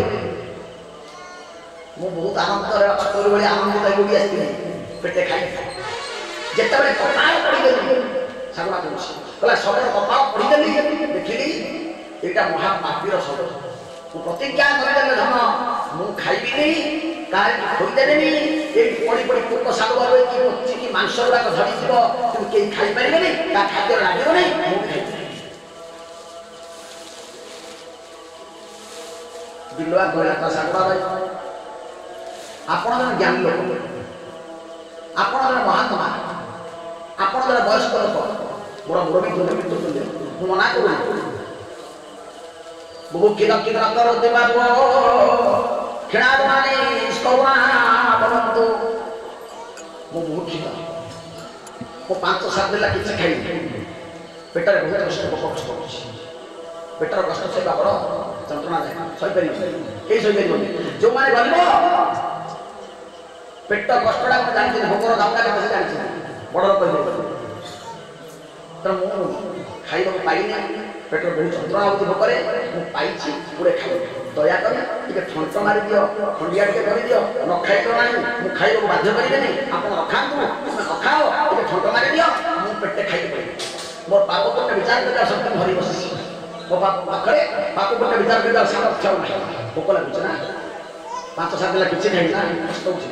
मो बहुत आनंद रे चतुर बळी आनंद ताई गुडी आस्ती पेटे खाइ जेतबे कपाल पड़ी गली सागुणा कहछि बोला सबर कपाल पड़ी गली देखिली एटा महा पापीर सब मो प्रतिज्ञा करे देले धन मु खाइबी नै काय होइते नै ए पड़ी पड़ी कुक सागु बाबे की पक्षी की मांस गुडा को धरि दिबो तुम के खाइ परिबे नै ता खाद्य लागिबो नै मु खाइ बिलुआ गोला का सागु बाबे आपण जन ज्ञान लोक आपण जन महात्मा आपण जन वयस्क लोक ବଡ଼ ମୁରବୀ ତୁଲ୍ୟ ମୁଁ ମନା କରୁନା ବହୁ କିଲ କରୁଥିବା ଖେଳାଳିମାନେ କରୁଣା କରନ୍ତୁ ମୁଁ ବହୁତ କ୍ଷୀର ମୁଁ 5-7 ଦିନ କିଛି ଖାଇନି ପେଟରେ ବହୁତ କଷ୍ଟ କରୁଛି ପେଟର କଷ୍ଟ ସହିବା ବଡ଼ ଯନ୍ତ୍ରଣା ସହିପାରିବ କେହି ସହିପାରିବନି ଯେଉଁମାନେ ଗରିବ ପେଟ କଷ୍ଟଟା ମୁଁ ଜାଣିଛି ଭୋକର ଦାମଟା କେତେ ଜାଣିଛି ବଡ଼ କହିବ ତେଣୁ ମୁଁ ଖାଇବାକୁ ପାଇନି ପେଟର ବହୁତ ଯନ୍ତ୍ରଣା ହେଉଛି ଭୋକରେ ମୁଁ ପାଇଛି ଗୁଡ଼େ ଖାଇବି ଦୟାକରି ଟିକେ ଥଣ୍ଟ ମାରିଦିଅ ଖଣ୍ଡିଆ ଟିକେ କରିଦିଅ ନ ଖାଇବ ନାହିଁ ମୁଁ ଖାଇବାକୁ ବାଧ୍ୟ କରିବେନି ଆପଣ ରଖାନ୍ତୁ ତୁମେ ରଖାଅ ଟିକେ ଥଣ୍ଟ ମାରିଦିଅ ମୁଁ ପେଟେ ଖାଇକି ପାରିବି ମୋ ପାପ ଗୋଟେ ବିଚାର କରିବା ଶକ୍ତି ଧରି ବସିଛି ମୋ ପାଖରେ ପାପ ଗୋଟେ ବିଚାର କରିବା ସାମର୍ଥ୍ୟ ନାହିଁ ଭୋକ ଲାଗୁଛି ନା 5-7 ଦିନ କିଛି ଖାଇଛି ନା କଷ୍ଟ ହେଉଛି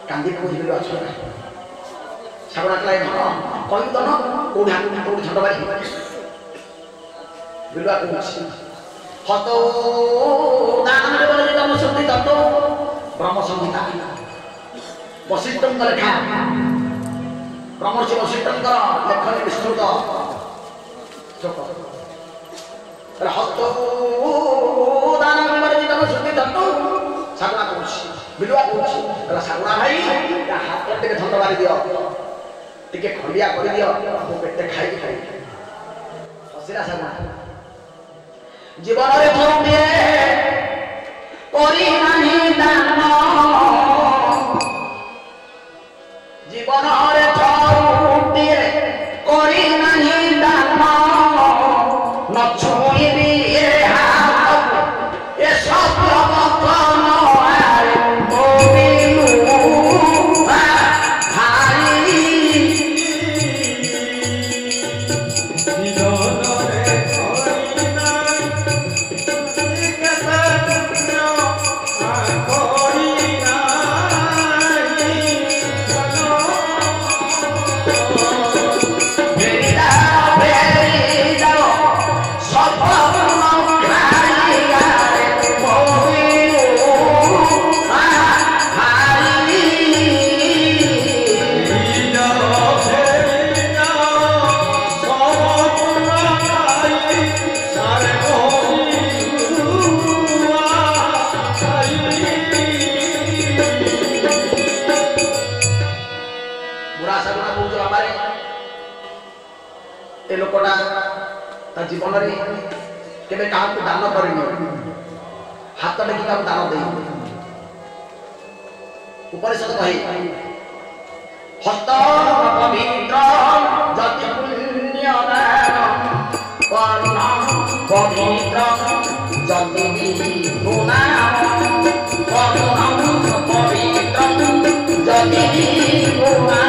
କାନ୍ଦି ପକାଇବି ଅଛ ଶାଗୁଣା କଲା କହିବୁ ତ କୋଉଠି ଥଣ୍ଡ ମାରି ବିଲୁଆ କହୁଛି ହତ ବ୍ରହ୍ମ ସଂହିତା ବଶିଷ୍ଠଙ୍କ ଲେଖା ବ୍ରହ୍ମର୍ଷି ବଶିଷ୍ଠଙ୍କର ଲେଖନୀ ବିସ୍ତୃତ ହସ୍ତ ଶାଗୁଣା କହୁଛି ବିଲୁଆ କହୁଛି ଶାଗୁଣା ଭାଇ ହାତ ଟିକେ ଥଣ୍ଡ ମାରି ଦିଅ ଟିକେ ଖଣ୍ଡିଆ କରିଦିଅ ମୁଁ ପେଟେ ଖାଇକି ଖାଇବି ହସିଲା ଶାଗୁଣା জীবনের ধর্মে করি নাহি দান জীবনের ধর্মে করি নাহি দান নছুইবি এ হাত এ সব বতন আর কবিলু জীবন কেবে কাহাকে দান করেনি হাত টেকি কাহাকে দান দেই উপনিষদ কহে হস্ত পবিত্র যতি পুণ্য দান কর্ণ পবিত্র যতি গুণা কর্ণ পবিত্র যতি গুণা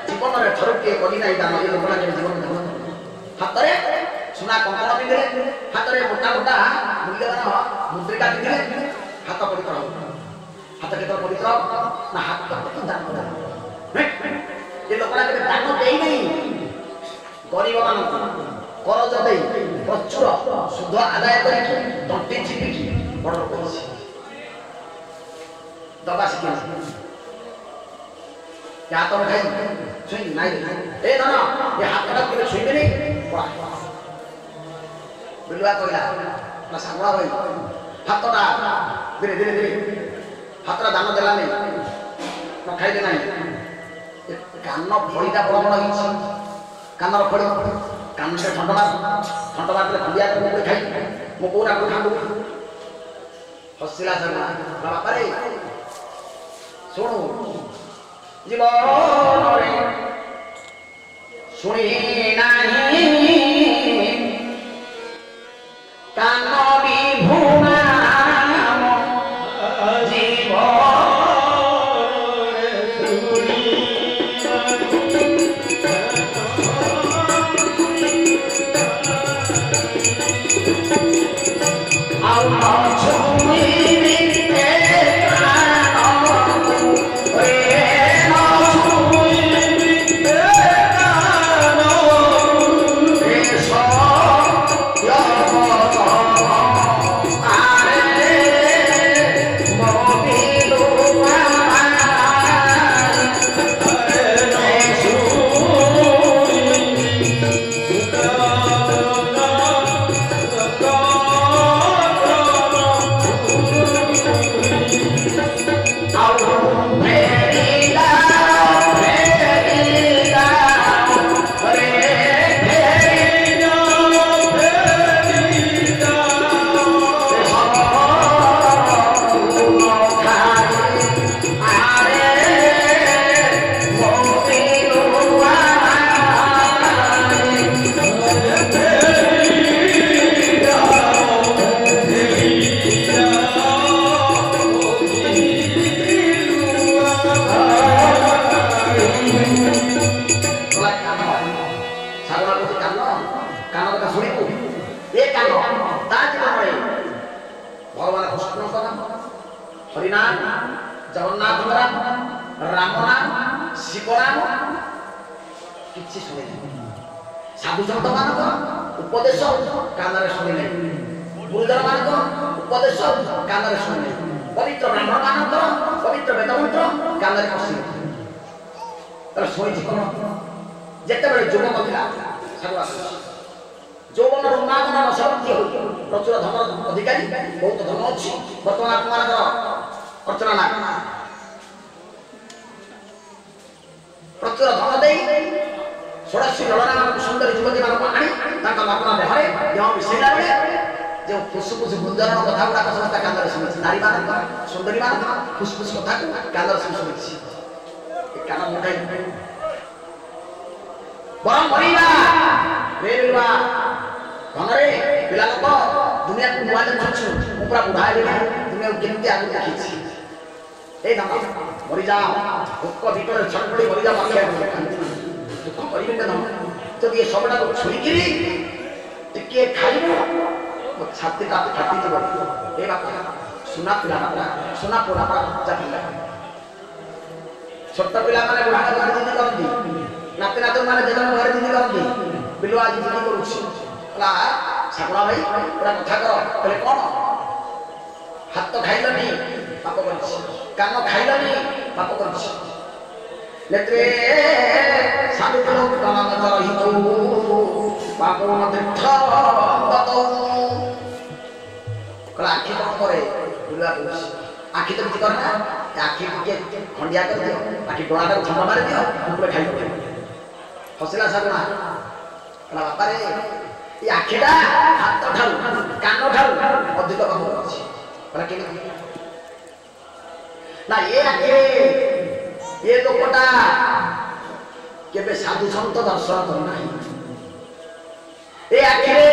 জীবনের থরকে করি নাই দান এই লোকটা জীবন হাতরে সোনা কঙ্কণ পিঁধিলে হাতরে মোটা মোটা মূল্যবান মুদ্রিকা পিঁধিলে হাত পবিত্র হব হাত কেতল পবিত্র না হাত দান করা এই লোকটা কেবে দান দেই নাই গরিব ମାନଙ୍କୁ କରଜ ଦେଇ ପ୍ରଚୁର ସୁଧ ଆଦାୟ କରିକି ତଣ୍ଟି ଚିପିକି ବଡ଼ ଲୋକ ହେଇଛି ଦବା ଶିଖିଲା ହାତ ଖାଇ ଛୁଇଁ ନାଇଁ ଏ ଧନ ଏ ହାତଟା କେବେ ଛୁଇଁବେନି ବିଲୁଆ କହିଲା ନା ଶାଗୁଣା ଭାଇ ହାତଟା ଧୀରେ ଧୀରେ ଧୀରେ ହାତଟା ଦାନ ଦେଲାନି ନ ଖାଇଲେ ନାହିଁ କାନ ଫଳିଟା ବଡ଼ ବଡ଼ ହେଇଛି କାନର ଫଳି କାନରେ ଥଣ୍ଡ ମାରିଲେ ଖଣ୍ଡିଆ କରି ଖାଇ ମୁଁ କୋଉଟା ଖାଆନ୍ତୁ ହସିଲା ଶାଗୁଣା ବାପାରେ ଶୁଣୁ জীবনে শুনি নাহি কান বিভুনা জীবনে साधु संत मान उपदेश कान शुणिले गुरुजन मान उपदेश कान शुणिले पवित्र ब्राह्मण मान पवित्र वेदमंत्र कान पशिले शुणी कौन जिते बड़े युवक था যৌবন উন্মাদনা নশবর্তী হই প্রচুর ধন অধিকারী বহুত ধন অছি বর্তমান আপনার অর্চনা না প্রচুর ধন দেই ষোড়শী জলনাম সুন্দরী যুবতী মানুষ আনি তাঁর লগ্ন দেহরে দেহ মিশাইলা বেড়ে যে ফুসফুস গুঞ্জরণ কথা গুড়াক সমস্ত কান্দরে শুনেছি নারী মান সুন্দরী মান ফুসফুস কথা কান্দরে শুনেছি কান মুঠাই বরং মরিবা বেরবা ধনরে পিলা লোক দুনিয়া নুয়া দেখছু মু পুরা বুঢ়া হইলি দুনিয়া কেমতি আগে দেখিছি এই ধন মরি যাও ভোক ভিতরে ছটপটি মরি যাও পাখে দুঃখ করিবে না যদি এ সবটা ছুঁইকিরি টিকে খাইব ছাতি কাতে ফাটি যাব এই বাপ সোনা পিলা সোনা পোড়া যা পিলা ছোট পিলা মানে বুঢ়া ঘরে দিদি করନ୍ତି নাতি নাতୁଣି ମାନେ ଜେଜେଙ୍କ ଘରେ ଦିଦି କରନ୍ତି ବିଲୁଆ ଆଜି ଦିଦି କରୁଛି କହିଲା ଶାଗୁଣା ଭାଇ ପୁରା କଥା କର କହିଲେ କ'ଣ ହାତ ଖାଇଲନି ପାପ କରିଛି କାନ ଖାଇଲନି ପାପ କରିଛି ନେତ୍ରେ ସାଧୁର କଣଗତ ରହିତ ପାପ ତୀର୍ଥ କହିଲା ଆଖି କ'ଣ କରେ ବିଲୁଆ କହୁଛି ଆଖି ତ କିଛି କରେ ନା ଆଖି ଟିକେ ଖଣ୍ଡିଆ କରିଦିଅ ଆଖି ଡୋଳାଟାକୁ ଥଣ୍ଡା ମାରିଦିଅ ଉପରେ ଖାଇବ ହସିଲା ଶାଗୁଣା କହିଲା ବାପାରେ ଏ ଆଖିଟା ହାତ ଠାରୁ କାନ ଠାରୁ ଅଧିକ ପାପ କରିଛି କହିଲା କେମିତି ନା ଏ ଆଖିରେ ଏ ଲୋକଟା କେବେ ସାଧୁ ସନ୍ଥ ଦର୍ଶନ କରୁନାହିଁ ଏ ଆଖିରେ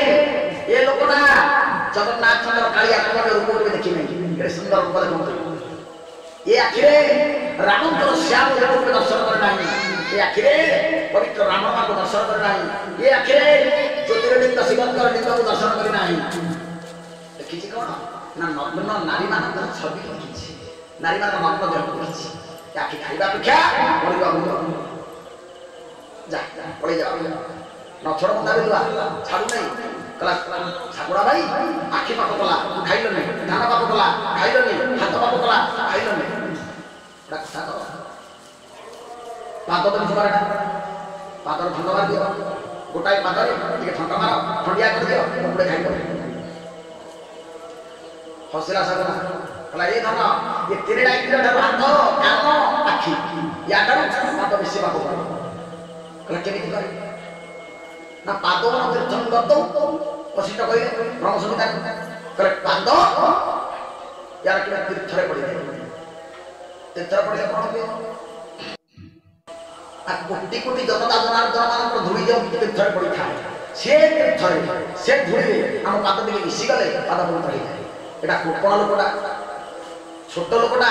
ଏ ଲୋକଟା ଜଗନ୍ନାଥଙ୍କର କାଳିଆ କମଳ ରୂପ କେବେ ଦେଖିନାହିଁ କେତେ ସୁନ୍ଦର ରୂପ ଦେଖନ୍ତୁ ଏ ଆଖିରେ ରାମଙ୍କର ଶ୍ୟାମ ରୂପକୁ ଦର୍ଶନ କରେ ନାହିଁ ଏ ଆଖିରେ ପବିତ୍ର ରାମଙ୍କୁ ଦର୍ଶନ କରେ ନାହିଁ ଏ ଆଖିରେ ଜ୍ୟୋତିର୍ଲିଙ୍ଗ ଶିବଙ୍କର ଲିଙ୍ଗକୁ ଦର୍ଶନ କରି ନାହିଁ ଦେଖିଛି କ'ଣ ନା ନଗ୍ନ ନାରୀମାନଙ୍କର ଛବି ଦେଖିଛି ନାରୀମାନଙ୍କ ନଗ୍ନ ଦେହ ଦେଖିଛି ଆଖି ଖାଇବା ଅପେକ୍ଷା ମରିବା ଭଲ ଯା ପଳେଇ ଯାଅ ନଛଡ଼ ବନ୍ଧା ବିଲୁଆ ଛାଡ଼ୁ ନାହିଁ କହିଲା ଶାଗୁଣା ଭାଇ ଆଖି ପାପ କଲା ଖାଇଲନି ଧାନ ପାପ କଲା ଖାଇଲନି ହାତ ପାପ କଲା ଖାଇଲନି ଗୋଟେ କଥା କର ପାଦ ତ କିଛି କରେ ନା ପାଦର ଥଣ୍ଡା ମାରି ଦିଅ ଗୋଟାଏ ପାଦରେ ଟିକେ ଥଣ୍ଡା ମାର ଖଣ୍ଡିଆ କରିଦିଅ ଗୋଟେ ଖାଇବ ହସିଲା ଶାଗୁଣା କହିଲା ଏ ଧନ ଏ ତିନିଟା ଇନ୍ଦ୍ରିୟ ଠାରୁ ହାତ କାନ ଆଖି ୟାଠାରୁ ପାଦ ବେଶୀ ପାପ କରେ କହିଲା କେମିତି କରେ ନା ପାଦ ତୀର୍ଥଗତ ବଶିଷ୍ଠ କହିଲେ ବ୍ରହ୍ମ ସଂହିତା କହିଲେ ପାଦ ୟାର କିମ୍ବା ତୀର୍ଥରେ ପଡ଼ିଥାଏ ତୀର୍ଥରେ ପଡ଼ିଲେ କ'ଣ ହୁଏ କୋଟି କୋଟି ଜନତା ଜନାର୍ଦ୍ଦନମାନଙ୍କର ଧୂଳି ଯେଉଁ ତୀର୍ଥରେ ପଡ଼ିଥାଏ ସେ ତୀର୍ଥରେ ସେ ଧୂଳିରେ ଆମ ପାଦ ଟିକେ ମିଶିଗଲେ ପାଦ ପବିତ୍ର ହେଇଥାଏ ଏଇଟା କୋପଣ ଲୋକଟା ଛୋଟ ଲୋକଟା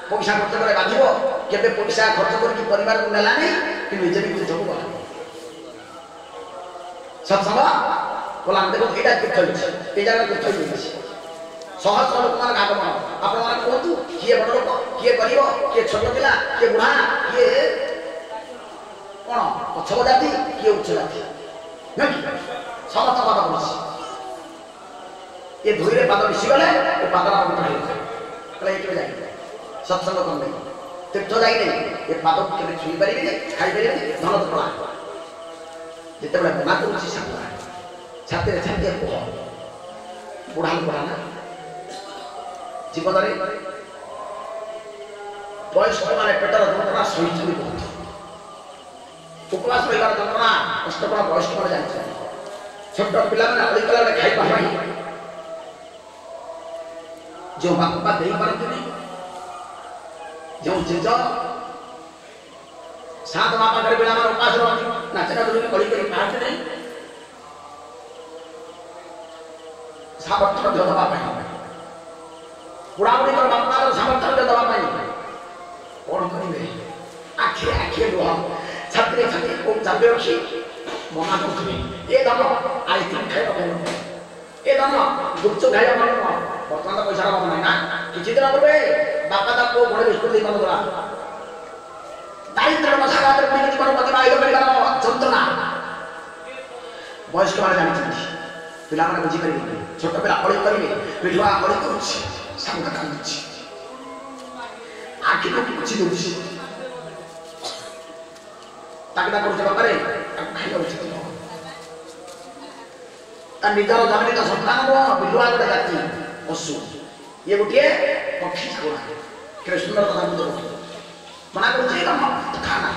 ପଇସା ଖର୍ଚ୍ଚ করে ବାଧିବ କେବେ ପଇସା ଖର୍ଚ୍ଚ କରିକି ପରିବାରକୁ ନେଲାନି କି ନିଜେ ବି ତୀର୍ଥକୁ ଗଲା সৎসঙ্গ বললাম দেখো এটা তীর্থ হয়েছে এই জায়গায় তীর্থ হয়েছে सहस्र लोक मान आगमन आपण मान कहतु किए बड़ लोक किए गरीब किए छोट पिला किए बुढ़ा किए कौन पछव जाति किए उच्च जाति समस्त पाद पड़े ये धुईरे पाद मिशीगले ये पाद पवित्र हो जाए सत्संग करने तीर्थ जाए ये पाद के छुई पारे खाई पारे धन दला जिते बड़े मना कर छाती छाती कह बुढ़ा बुढ़ा ना जीवन में वयस्क मैंने पेटर जंत्रणा सही बहुत उपवास रही जंत्रणा कष्ट कौन वयस्क मैंने जानते छोट पिला अड़ी कला खाई जो बापा दे पारती जो जेज सात माँ पाखे पिला उपास रही नाचना दुर्गी कड़ी करी पारती नहीं सामर्थ्य दवा बुढ़ाबुढ़ी बापा सामर्थ्य दवा कौन करेंगे आखिए आखिए लुह छात्री छात्री कौन चाबी रखी मना करें ये धन आइसक्रीम खाइबा ये धन गुपचुप खाइबा बर्तमान पैसा अभाव ना ना किसी दिन पूर्व बापा ताको गोड़े बिस्कुट दे पारा दारिद्र मशाघात जीवन प्रतिबाहित कर जंत्रणा वयस्क मैंने जानते पिला बुझीपर छोट पिला अड़ी करेंगे पिढ़ुआ अड़ी कर आखि को कुछ दूसरी ताकि बापे खाइबा उचित निजर जन्मित सन्तान बिलुआ गोटे जाति पशु ये गोटे पक्षी छागुड़ा कि सुंदर कथा बुझ मना कर खाना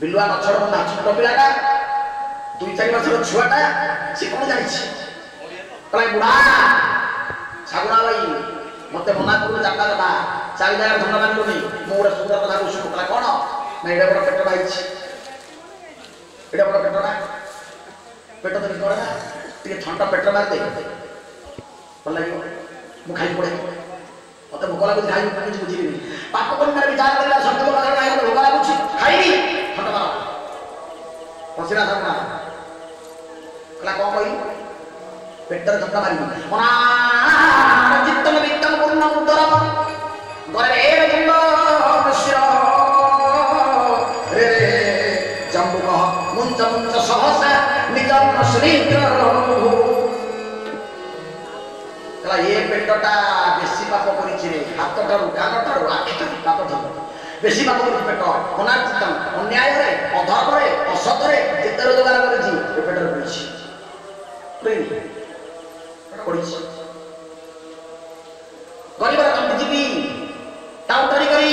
बिलुआ गछर बंधा छोट पिलाटा 2-4 वर्षर छुआटा सी कौन जानी कला बुढ़ा छागुड़ा भाई मत मना करू चार्टा कथा 4 जगह धन मानूनी मोटे सुंदर कथा कह कला कौन ना ये बड़ पेट बाई बड़ पेटा पेट तो निकला टे थंड पेट मारदे भल लगे मुझे खाई पड़े मत भोक लगुच खाई किसी बुझी पाप कर विचार कर सब भोक लगुच खाई थंड मार पशिला छागुड़ा कला कौन कही पेटर थंड मारी चित्तम वित्तम पूर्ण उदरम गरे जंब मिश्र रे जंबुक मुंच मुंच सहस निजम श्रीद्र कला ये पेटटा बेसी पाप करिछि रे हाथ ठारू कान ठारू आखि ठारू पाप ठारू बेसी पाप करिछि पेट अनाचितम अन्याय रे अधर्म रे असत रे जेते रोजगार करिछि ए पेटर करिछि पड़ीछि गरीब बुझीबी टाउटरी करी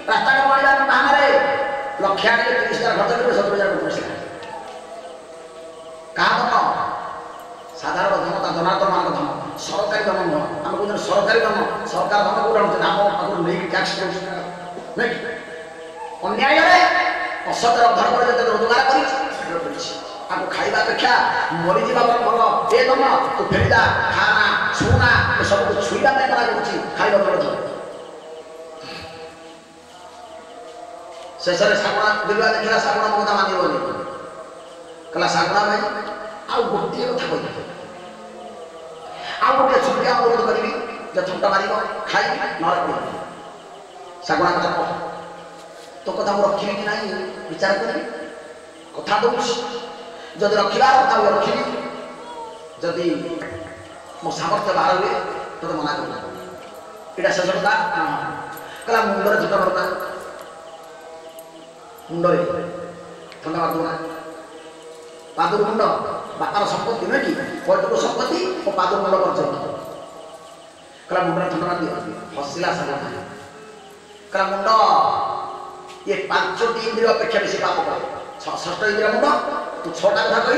रास्ता बढ़िया बाहर लक्ष्य 30,000 खर्च करेंगे 70,000 पैसा क्या धन साधारण धन जनार्दन मान धन सरकारी धन नुह आम कौन सरकारी धन सरकार धन कौट आम पाखु नहीं टैक्स नहीं अन्याय असत धर्म जो रोजगार कर खाइबा अपेक्षा मरीजा भल ये धन तू फेरीदा खाना छुना सब छुईबा मना कर खाइबा भल धन शेष शागुणा बिलुआ देखा शागुणा कथा मानबनी कहला शागुणा भाई आउ गोटे कथा कह आउ गोटे छुट्टी अनुरोध करी जो थंटा मार खाई ना शागुणा कथा कह तो कथा मुझे रखी कि ना विचार करी कथा दूँ जदि रखार कथा हुए रखी जदि मो सामर्थ्य बाहर हुए तो मना कर शेष कथा कहला मुंडर झुटा मरता मुंडे थंडा मारदना पाद मुंड बापार संपत्ति नुह कि पैतृक संपत्ति और पाद मुंड कर कहला मुंडे थंडा मार दियो हसिला सारा कहला मुंड ये 5टी इंद्रिय अपेक्षा बेसी पाप करे 6ष्ठ इंद्रिय मुंड तू 6टा कथा कह